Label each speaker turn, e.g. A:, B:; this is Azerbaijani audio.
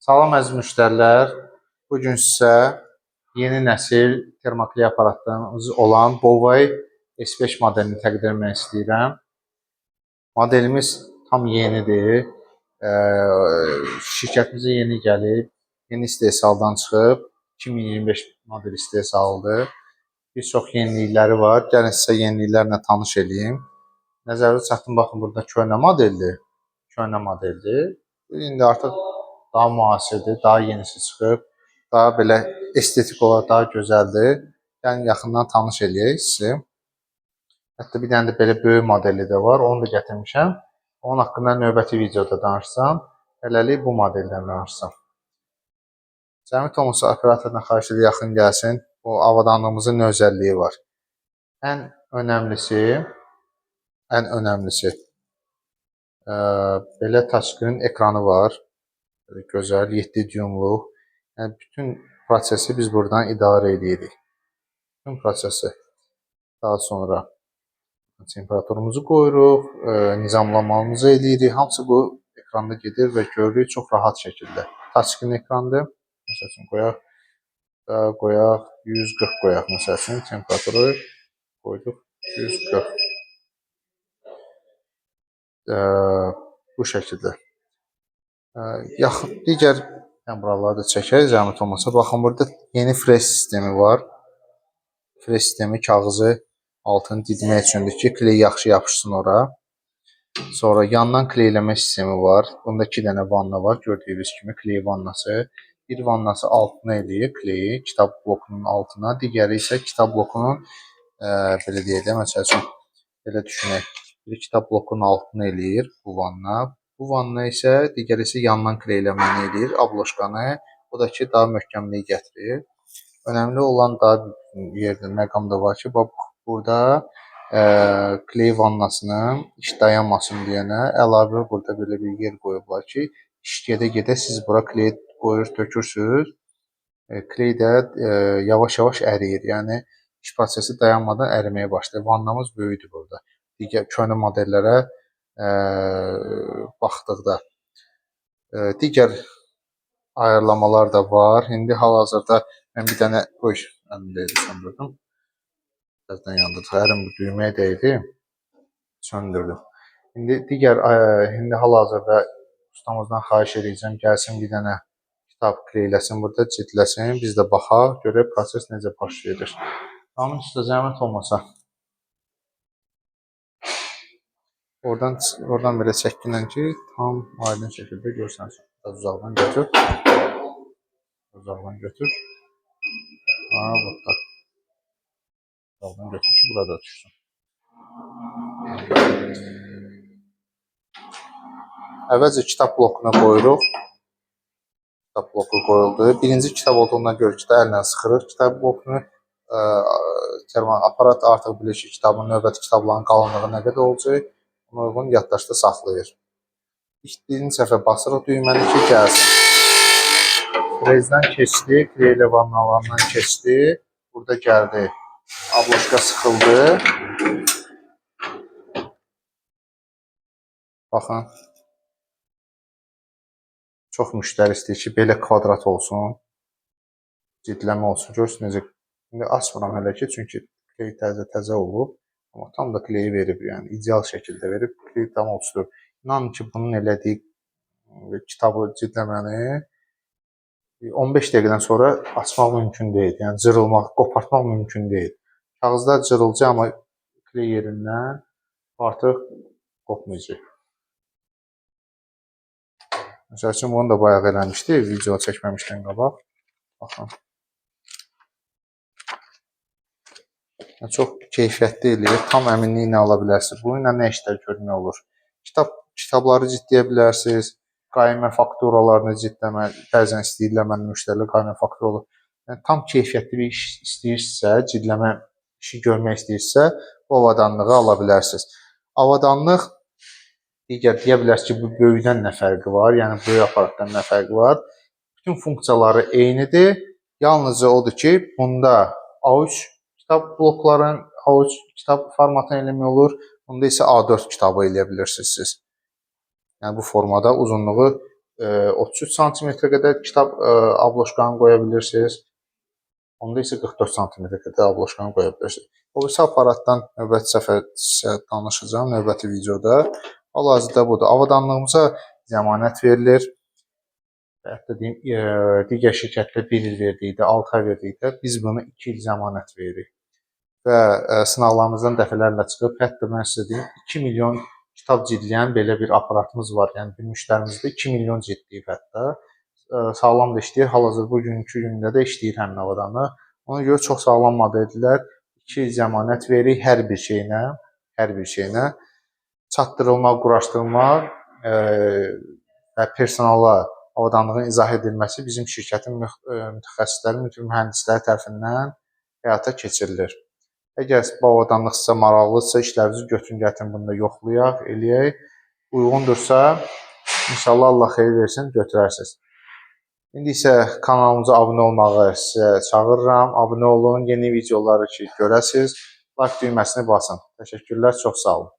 A: Salam əziz müştərilər. Bu gün sizə yeni nəsil termokliy aparatlarımız olan Bovay S5 modelini təqdim etmək istəyirəm. Modelimiz tam yenidir. Şirkətimizə yeni gəlib, yeni istehsaldan çıxıb, 2025 model istehsalıdır. Bir çox yenilikləri var. Gəlin sizə yeniliklərlə tanış edeyim. Nəzərinizə çatdırın, baxın, burada köhnə modeldir. Köhnə modeldir. İndi artıq daha müasirdir, daha yenisi çıxıb, daha belə estetik olaraq daha gözəldir. Yəni yaxından tanış eləyək sizi. Hətta bir dənə də belə böyük modeli də var, onu da gətirmişəm. Onun haqqında növbəti videoda danışsam, hələlik bu modeldən danışsam. Cəmi Tomusu operatordan xahiş edir, yaxın gəlsin. O avadanlığımızın nə özəlliyi var. Ən önəmlisi belə touchscreen ekranı var. Gözəl 7 düymluq. Yəni bütün prosesi biz buradan idarə edirik. Bütün prosesi. Daha sonra temperaturumuzu qoyuruq, nizamlamamızı edirik. Hamısı bu ekranda gedir və görürük çox rahat şəkildə. Touchscreen ekrandır. Məsəl üçün qoyaq 140 qoyaq məsəl üçün temperaturu qoyduq 140. Bu şəkildə. Digər buraları da çəkək zəhmət olmasa. Baxın, burada yeni fresh sistemi var. Fresh sistemi kağızı altını didmək üçündür ki, kley yaxşı yapışsın ora. Sonra yandan kleyləmə sistemi var. Bunda 2 dənə vanna var. Gördüyünüz kimi kley vannası. Bir vannası altına eləyir kleyi, kitab blokunun altına. Digəri isə kitab blokunun belə deyək də, məsəl üçün belə düşünək. Bir kitab blokunun altına eləyir bu vanna. Bu vanna isə digəri isə yandan kleyləməni edir, abloşkanı. O da ki, daha möhkəmliyi gətirir. Önəmli olan daha bir yerdə məqam da var ki, burada kley vannasının iş dayanmasın deyənə əlavə burada belə bir yer qoyublar ki, iş gedə-gedə siz bura kley qoyur, tökürsünüz. Kley də yavaş-yavaş əriyir. Yəni iş prosesi dayanmadan əriməyə başlayır. Vannamız böyükdür burada. Digər köhnə modellərə baxdıqda. Digər ayarlamalar da var. İndi hal-hazırda mən bir dənə əlimdəydi, söndürdüm. Birazdan yandırdım. Əlim bu düyməyə dəydi. Söndürdüm. İndi hal-hazırda ustamızdan xahiş edəcəm, gəlsin bir dənə kitab kleyləsin, burada cildləsin. Biz də baxaq, görək proses necə baş verir. Onun üstə zəhmət olmasa. Oradan belə çəkinən ki, tam aydın şəkildə görsənsin. Biraz uzaqdan götür. Uzaqdan götür. Burada. Uzaqdan götür ki, burada düşsün. Əvvəlcə kitab blokuna qoyuruq. Kitab bloku qoyuldu. Birinci kitab olduğundan görə ki, əllə sıxırıq kitab blokunu. Aparat artıq bilir ki, kitabın növbəti kitabların qalınlığı nə qədər olacaq. Ona uyğun yaddaşda saxlayır. Birinci səfər basırıq düyməni ki, gəlsin. Frezdən keçdi, kleylə vannalarından keçdi. Burada gəldi. Abloşka sıxıldı. Baxın. Çox müştəri istəyir ki, belə kvadrat olsun. Cildləmə olsun. Görsün necə. İndi açmıram hələ ki, çünki kley təzə olub. Amma tam da kleyi verib, yəni ideal şəkildə verib. Kley tam oluşdur. İnanın ki, bunun elədiyi kitabı cildləməni 15 dəqiqədən sonra açmaq mümkün deyil. Yəni cırılmaq, qopartmaq mümkün deyil. Kağızlar cırılacaq, amma kley yerindən artıq qopmayacaq. Məsəl üçün, bunu da bayaq eləmişdi, video çəkməmişdən qabaq. Baxın. Çox keyfiyyətli eləyir, tam əminliklə ala bilərsiniz. Bununla nə işlər görmək olur? Kitabları cildləyə bilərsiniz, qaymə fakturalarını cildləmə, bəzən istəyirlər mənim müştərilər qaymə fakturalar. Yəni, tam keyfiyyətli bir iş istəyirsinizsə, cildləmə işi görmək istəyirsinizsə, bu avadanlığı ala bilərsiniz. Avadanlıq, digər deyə bilərsiniz ki, bu böyükdən nə fərqi var, yəni böyük aparatdan nə fərqi var. Bütün funksiyaları eynidir. Yalnızca odur ki, bunda A3 kitab blokların A3 kitab formatını eləmək olur. Bunda isə A4 kitabı eləyə bilirsiniz siz. Yəni bu formada uzunluğu 33 santimetrə qədər kitab abloşkanı qoya bilirsiniz. Onda isə 44 santimetrə qədər abloşkanı qoya bilirsiniz. O birisi aparatdan növbəti səfər danışacağım, növbəti videoda. Hal-hazırda budur. Avadanlığımıza zəmanət verilir. Və hətta deyim, digər şirkətlər 1 il verdikdə, 6 ay verdikdə biz bunu 2 il zəmanət veririk. Və sınaqlarımızdan dəfələrlə çıxıb, hətta mən sizə deyim, 2 milyon kitab cildləyən belə bir aparatımız var. Yəni bir müştərimizdə 2 milyon cildləyib hətta. Sağlam da işləyir. Hal-hazırda bugünkü gündə də işləyir həmin avadanı. Ona görə çox sağlam modeldirlər. 2 il zəmanət veririk hər bir şeyinə. Çatdırılma, quraşdırma və personala avadanlığın izah edilməsi bizim şirkətin mütəxəssisləri, mühəndisləri tərəfindən həyata keçirilir. Əgər bu avadanlıq sizə maraqlıdırsa, işlərinizi götürün, gətirin, bunu da yoxlayaq, eləyək. Uyğundursa, inşallah Allah xeyir versin, götürərsiniz. İndi isə kanalımıza abunə olmağı sizə çağırıram. Abunə olun, yeni videoları ki görəsiniz. Like düyməsini basın. Təşəkkürlər, çox sağ olun.